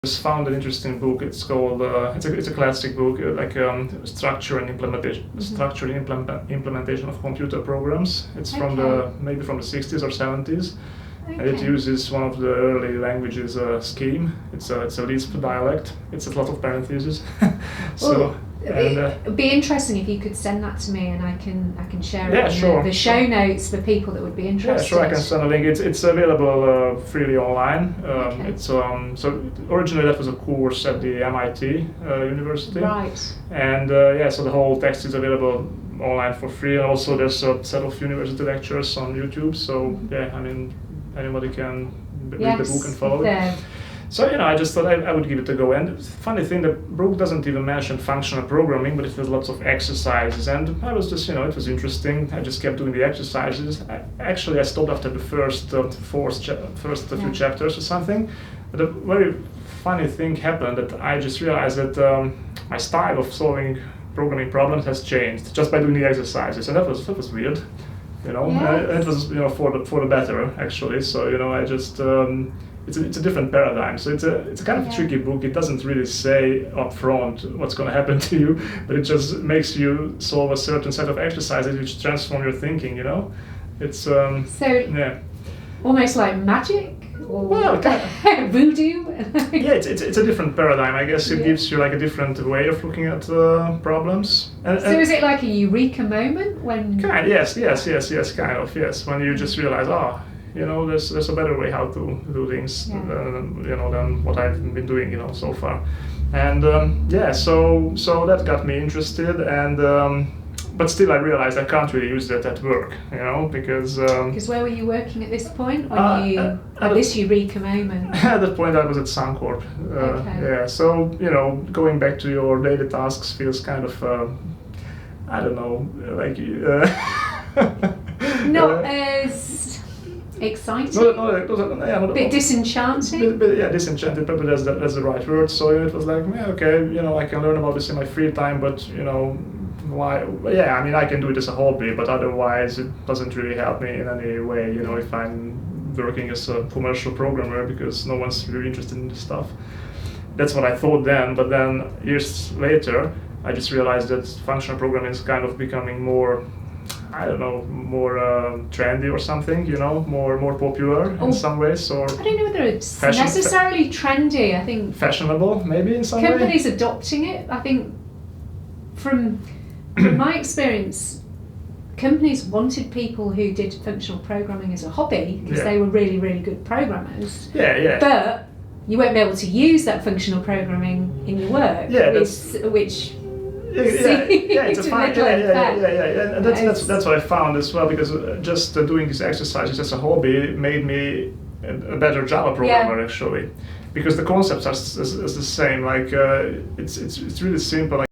Just found an interesting book. It's called it's a classic book, structure and implementation. Structure and implementation of computer programs. It's from maybe from the 60s or 70s. Okay. And it uses one of the early languages, Scheme. It's a Lisp dialect. It's a lot of parentheses. It'd be interesting if you could send that to me, and I can share it in the show notes for people that would be interested. Yeah, sure. I can send a link. It's available freely online. It's so originally that was a course at the MIT University. Right. And so the whole text is available online for free. And also there's a set of university lectures on YouTube. So I mean, anybody can read the book and follow it. So I just thought I would give it a go. And the funny thing, the book doesn't even mention functional programming, but it has lots of exercises. And I was just, it was interesting. I just kept doing the exercises. I stopped after the first few chapters or something. But a very funny thing happened that I just realized that my style of solving programming problems has changed just by doing the exercises, and that was weird. It was for the better actually. So I just. It's a different paradigm, so it's a kind of a tricky book. It doesn't really say up front what's going to happen to you, but it just makes you solve a certain set of exercises which transform your thinking. It's almost like magic or voodoo. It's a different paradigm. I guess it gives you like a different way of looking at problems. So is it like a eureka moment when? Yes, kind of yes. When you just realize, there's a better way how to do things than what I've been doing, so far. And so that got me interested, and but still I realized I can't really use that at work, because where were you working at this point when you had this eureka moment? At that point I was at Suncorp. So going back to your daily tasks feels kind of I don't know, like not as exciting? A bit disenchanting? Disenchanted, probably that's the right word. So it was like, I can learn about this in my free time, but why? Yeah, I mean, I can do it as a hobby, but otherwise it doesn't really help me in any way, if I'm working as a commercial programmer, because no one's really interested in this stuff. That's what I thought then, but then years later, I just realized that functional programming is kind of becoming more, more trendy or something, more popular in some ways, or I don't know whether it's necessarily trendy. I think fashionable, maybe in some way. Companies adopting it. I think from my experience, companies wanted people who did functional programming as a hobby because they were really, really good programmers. But you won't be able to use that functional programming in your work. It's a fine. And that's what I found as well, because just doing these exercises as a hobby made me a better Java programmer actually, because the concepts are the same. Like it's really simple.